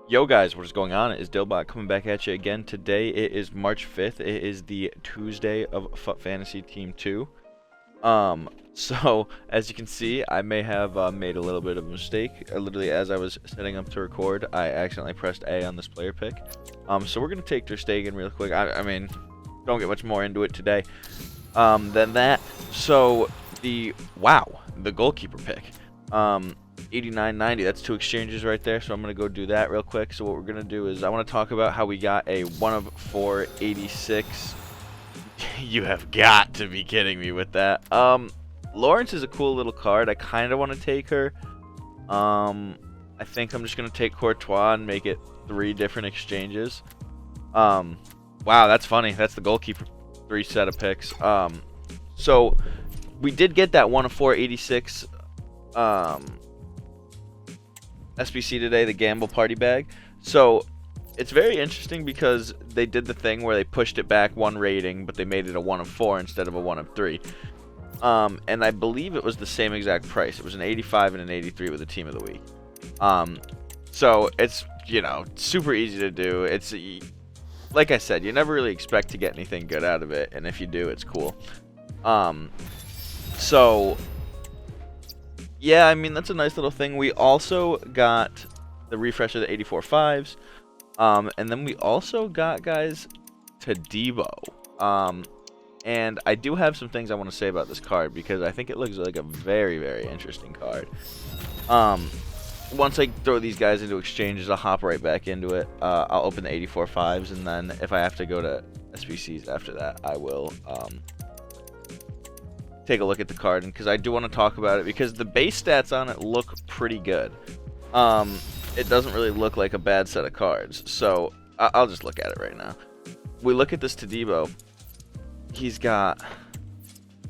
Yo guys, what is going on? It is Dillbot coming back at you again. Today it is March 5th. It is the Tuesday of FUT Fantasy Team 2. So as you can see, I may have made a little bit of a mistake. Literally as I was setting up to record, I accidentally pressed A on this player pick. So we're gonna take Ter Stegen real quick. I mean, don't get much more into it today than that. So the goalkeeper pick. 89.90, that's 2 exchanges right there, so I'm going to go do that real quick. So what we're going to do is I want to talk about how we got a 1 of 4 86. You have got to be kidding me with that. Lawrence is a cool little card. I kind of want to take her. I think I'm just going to take Courtois and make it 3 different exchanges. Wow, that's funny. That's the goalkeeper 3 set of picks. So we did get that 1 of 4 86 SBC today, the gamble party bag. So it's very interesting because they did the thing where they pushed it back 1 rating, but they made it a 1 of 4 instead of a 1 of 3. And I believe it was the same exact price. It was an 85 and an 83 with a team of the week. So it's, you know, super easy to do. It's, like I said, you never really expect to get anything good out of it, and if you do, it's cool. So yeah, I mean, that's a nice little thing. We also got the refresh of the 84 5s. And then we also got, guys, Todibo. And I do have some things I want to say about this card because I think it looks like a very, very interesting card. Once I throw these guys into exchanges, I'll hop right back into it. I'll open the 84 5s, and then if I have to go to SBCs after that, I will take a look at the card, because I do want to talk about it because the base stats on it look pretty good. It doesn't really look like a bad set of cards, so I'll just look at it right now. We look at this Todibo. He's got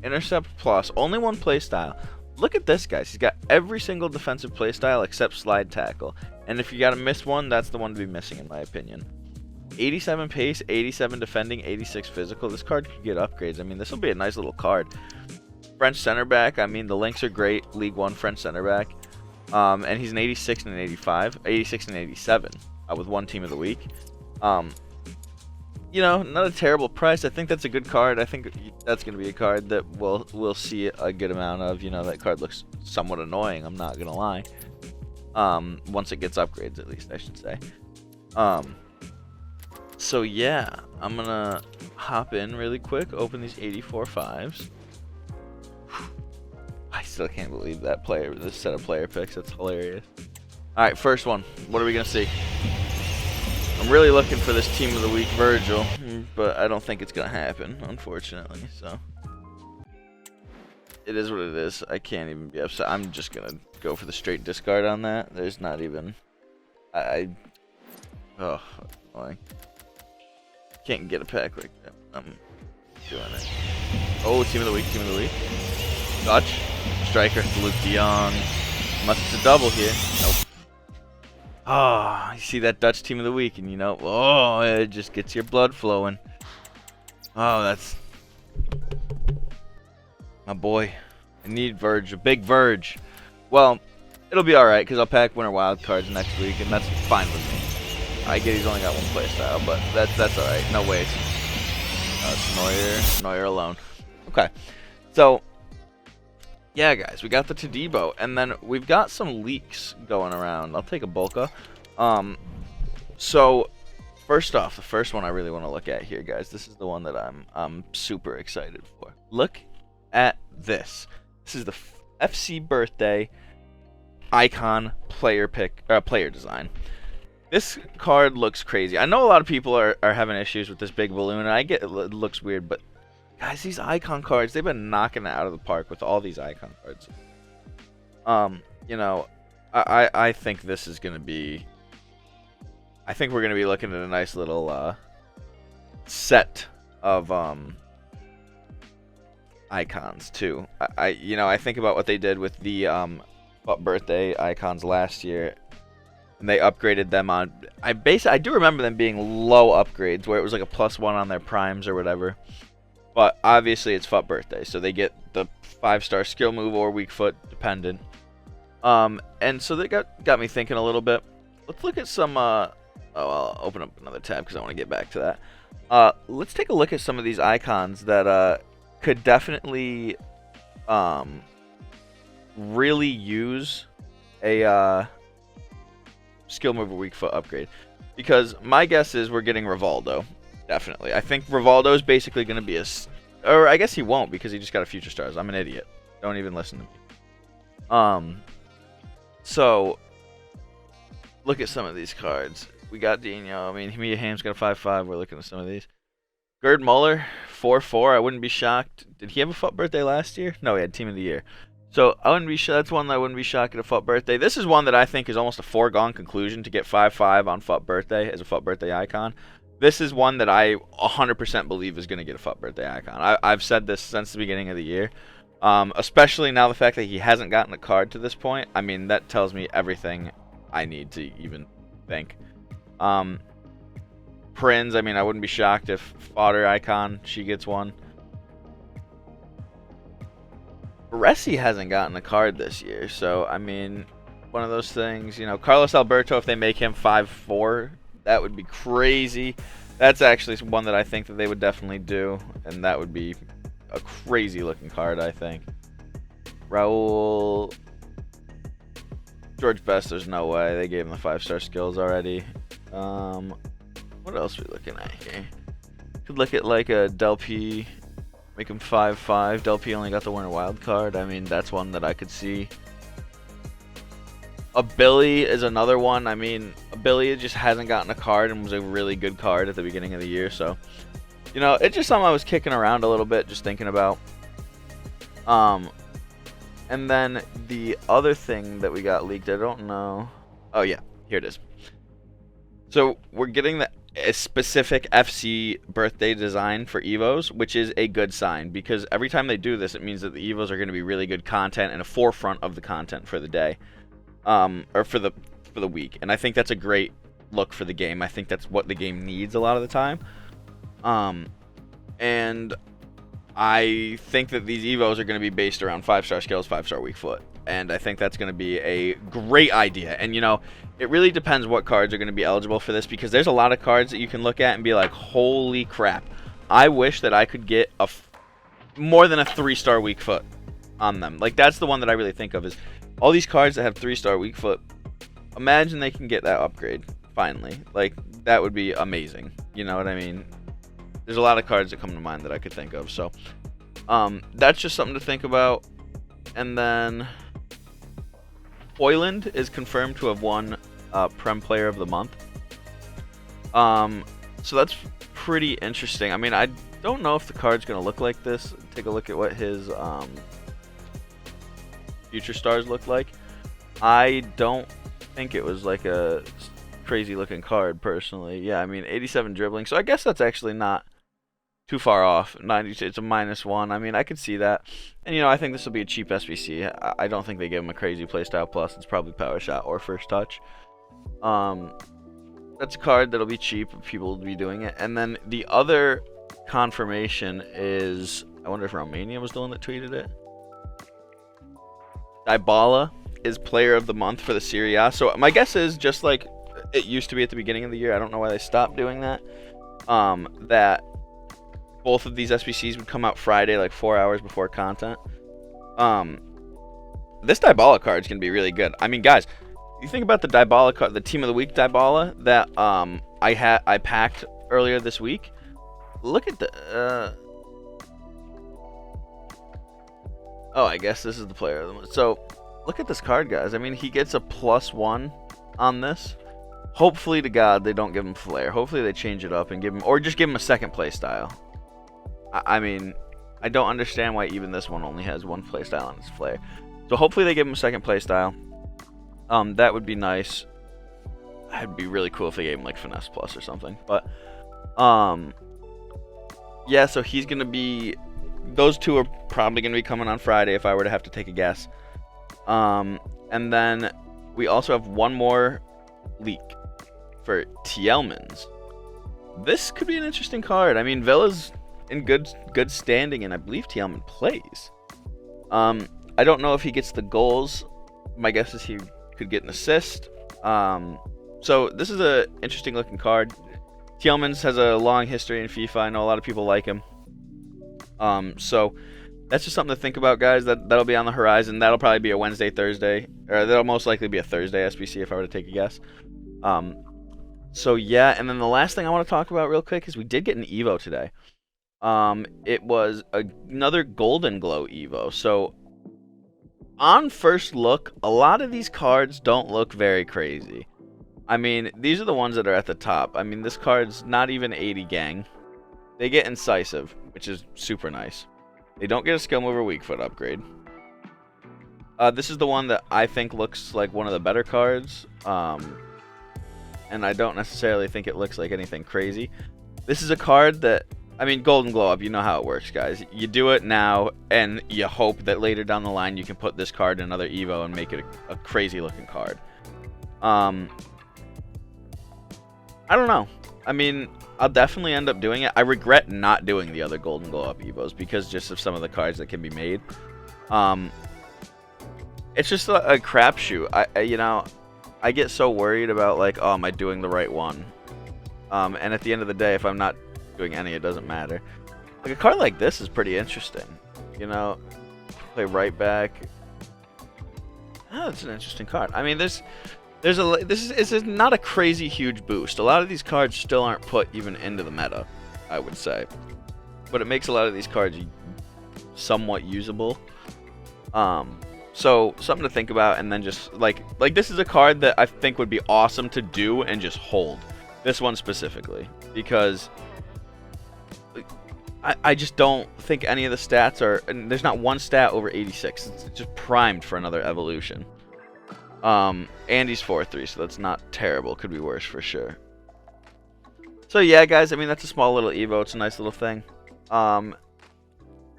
intercept plus, only 1 playstyle. Look at this, guys. He's got every single defensive playstyle except slide tackle, and if you gotta miss one, that's the one to be missing in my opinion. 87 pace, 87 defending, 86 physical. This card could get upgrades. I mean, this will be a nice little card. French center back, I mean, the links are great. League 1 French center back. And he's an 86 and an 85. 86 and 87 with 1 team of the week. You know, not a terrible price. I think that's a good card. I think that's going to be a card that we'll see a good amount of. You know, that card looks somewhat annoying, I'm not going to lie. Once it gets upgrades, at least, I should say. So, yeah, I'm going to hop in really quick, open these 84 5s. I still can't believe that this set of player picks. That's hilarious. Alright, first one. What are we going to see? I'm really looking for this team of the week, Virgil, but I don't think it's going to happen, unfortunately. So it is what it is. I can't even be upset. I'm just going to go for the straight discard on that. There's not even... Oh, annoying. Can't get a pack like that. I'm doing it. Oh, team of the week, team of the week. Dutch. Striker, Luke de Jong. Unless it's a double here. Nope. Oh, you see that Dutch team of the week, and you know, oh, it just gets your blood flowing. Oh, that's my boy. I need Verge, a big Verge. Well, it'll be alright, because I'll pack winter wild cards next week, and that's fine with me. I get he's only got 1 play style, but that's alright. No way. It's Neuer alone. Okay, so yeah, guys, we got the Todibo, and then we've got some leaks going around. I'll take a Bolka. So first off, the first one I really want to look at here, guys. This is the one that I'm super excited for. Look at this. This is the FC birthday icon player design. This card looks crazy. I know a lot of people are having issues with this big balloon, and I get it looks weird, but guys, these icon cards, they've been knocking it out of the park with all these icon cards. You know, I think this is going to be... I think we're going to be looking at a nice little set of icons, too. You know, I think about what they did with the birthday icons last year, and they upgraded them on... I do remember them being low upgrades, where it was like a +1 on their primes or whatever. But obviously it's FUT birthday, so they get the 5-star skill move or weak foot dependent. And so they got me thinking a little bit. let's look at some. I'll open up another tab because I want to get back to that. Let's take a look at some of these icons that could definitely really use a skill mover weak foot upgrade. Because my guess is we're getting Rivaldo. Definitely. I think Rivaldo is basically going to be or I guess he won't because he just got a Future Stars. I'm an idiot. Don't even listen to me. So look at some of these cards. We got Dino. I mean, Mia Hamm's got a 5/5. We're looking at some of these. Gerd Muller, 4/4. I wouldn't be shocked. Did he have a FUT birthday last year? No, he had Team of the Year. So I wouldn't be that's one that I wouldn't be shocked at a FUT birthday. This is one that I think is almost a foregone conclusion to get 5/5 on FUT birthday as a FUT birthday icon. This is one that I 100% believe is going to get a FUT birthday icon. I've said this since the beginning of the year. Especially now the fact that he hasn't gotten a card to this point. I mean, that tells me everything I need to even think. Prinz, I mean, I wouldn't be shocked if Fodder icon, she gets one. Ressi hasn't gotten a card this year, so, I mean, one of those things. You know, Carlos Alberto, if they make him 5/4, that would be crazy. That's actually one that I think that they would definitely do, and that would be a crazy looking card, I think. Raul, George Best, there's no way. They gave him the 5-star skills already. What else are we looking at here? Could look at like a Del P, make him 5/5. Del P only got the Warner Wild card. I mean, that's one that I could see. A Billy is another one. I mean, a Billy just hasn't gotten a card and was a really good card at the beginning of the year. So, you know, it's just something I was kicking around a little bit, just thinking about. And then the other thing that we got leaked, I don't know. Oh yeah, here it is. So we're getting a specific FC birthday design for Evos, which is a good sign because every time they do this, it means that the Evos are going to be really good content and a forefront of the content for the day. Or for the week, and I think that's a great look for the game. I think that's what the game needs a lot of the time. And I think that these Evos are going to be based around 5-star skills, 5-star weak foot, and I think that's going to be a great idea. And you know, it really depends what cards are going to be eligible for this because there's a lot of cards that you can look at and be like, holy crap! I wish that I could get more than a 3-star weak foot on them. Like that's the one that I really think of is. All these cards that have 3-star weak foot, imagine they can get that upgrade, finally. Like, that would be amazing. You know what I mean? There's a lot of cards that come to mind that I could think of. So, that's just something to think about. And then, Hoyland is confirmed to have won Prem Player of the Month. So that's pretty interesting. I mean, I don't know if the card's going to look like this. Take a look at what his... Future Stars look like. I don't think it was like a crazy looking card personally. Yeah, I mean 87 dribbling, so I guess that's actually not too far off. 92, it's a -1. I mean, I could see that. And you know, I think this will be a cheap SBC. I don't think they give him a crazy playstyle plus. It's probably Power Shot or First Touch. That's a card that'll be cheap. People will be doing it. And then the other confirmation is, I wonder if Romania was the one that tweeted it. Dybala is Player of the Month for the Serie A. So my guess is just like it used to be at the beginning of the year. I don't know why they stopped doing that. That both of these SBCs would come out Friday, like 4 hours before content. This Dybala card is gonna be really good. I mean, guys, you think about the Dybala card, the Team of the Week Dybala that I packed earlier this week. Look at the. Oh, I guess this is the player of the month. So, look at this card, guys. I mean, he gets a +1 on this. Hopefully, to God, they don't give him Flair. Hopefully, they change it up and give him, or just give him a second play style. I mean, I don't understand why even this one only has one play style on its Flair. So, hopefully, they give him a second play style. That would be nice. It'd be really cool if they gave him like Finesse Plus or something. But, yeah. So he's gonna be. Those two are probably going to be coming on Friday if I were to have to take a guess. And then we also have one more leak for Tielmans. This could be an interesting card. I mean, Villa's in good standing, and I believe Tielman plays. I don't know if he gets the goals. My guess is he could get an assist. So this is a interesting looking card. Tielemans has a long history in FIFA. I know a lot of people like him. So that's just something to think about, guys. That'll be on the horizon. That'll probably be a Wednesday, Thursday, or that'll most likely be a Thursday SBC if I were to take a guess. So yeah, and then the last thing I want to talk about real quick is we did get an Evo today. It was another Golden Glow Evo. So on first look, a lot of these cards don't look very crazy. I mean, these are the ones that are at the top. I mean, this card's not even 80 gang. They get Incisive, which is super nice. They don't get a Skill Mover Weak Foot upgrade. This is the one that I think looks like one of the better cards. And I don't necessarily think it looks like anything crazy. This is a card that, I mean, Golden Glow Up, you know how it works, guys. You do it now, and you hope that later down the line you can put this card in another Evo and make it a crazy looking card. I don't know. I mean, I'll definitely end up doing it. I regret not doing the other Golden Glow Up Evos because just of some of the cards that can be made. It's just a crapshoot. You know, I get so worried about, like, oh, am I doing the right one? And at the end of the day, if I'm not doing any, it doesn't matter. Like, a card like this is pretty interesting. You know, play right back. Oh, it's an interesting card. I mean, this is not a crazy huge boost. A lot of these cards still aren't put even into the meta, I would say. But it makes a lot of these cards somewhat usable. So something to think about, and then just like this is a card that I think would be awesome to do and just hold. This one specifically, because I just don't think any of the stats are, and there's not one stat over 86. It's just primed for another evolution. And he's 4-3, so that's not terrible. Could be worse for sure. So yeah, guys, I mean, that's a small little Evo. It's a nice little thing.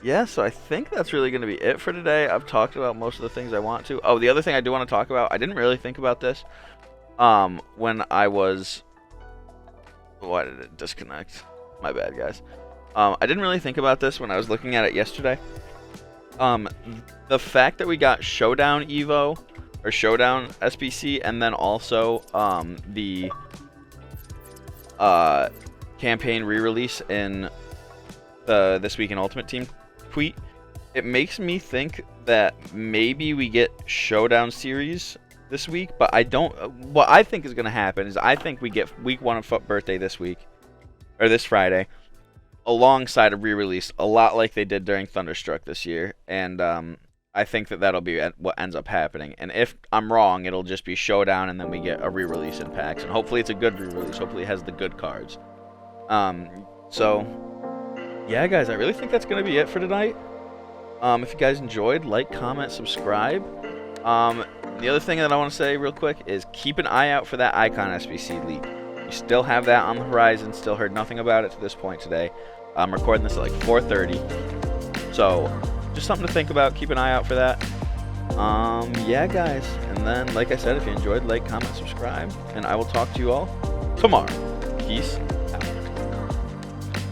Yeah, so I think that's really going to be it for today. I've talked about most of the things I want to. Oh, the other thing I do want to talk about, I didn't really think about this when I was... Why did it disconnect? My bad, guys. I didn't really think about this when I was looking at it yesterday. The fact that we got Showdown Evo, or Showdown SBC, and then also the campaign re-release in the This Week in Ultimate Team tweet, it makes me think that maybe we get Showdown series this week, but I don't. What I think is going to happen is I think we get week 1 of FUT Birthday this week, or this Friday, alongside a re-release, a lot like they did during Thunderstruck this year, and I think that that'll be what ends up happening. And if I'm wrong, it'll just be Showdown, and then we get a re-release in packs, and hopefully it's a good re-release. Hopefully it has the good cards. So yeah, guys, I really think that's going to be it for tonight. If you guys enjoyed, like, comment, subscribe. The other thing that I want to say real quick is keep an eye out for that Icon SBC leak. We still have that on the horizon. Still heard nothing about it to this point today. I'm recording this at like 4:30. So just something to think about. Keep an eye out for that. Yeah, guys. And then, like I said, if you enjoyed, like, comment, subscribe. And I will talk to you all tomorrow. Peace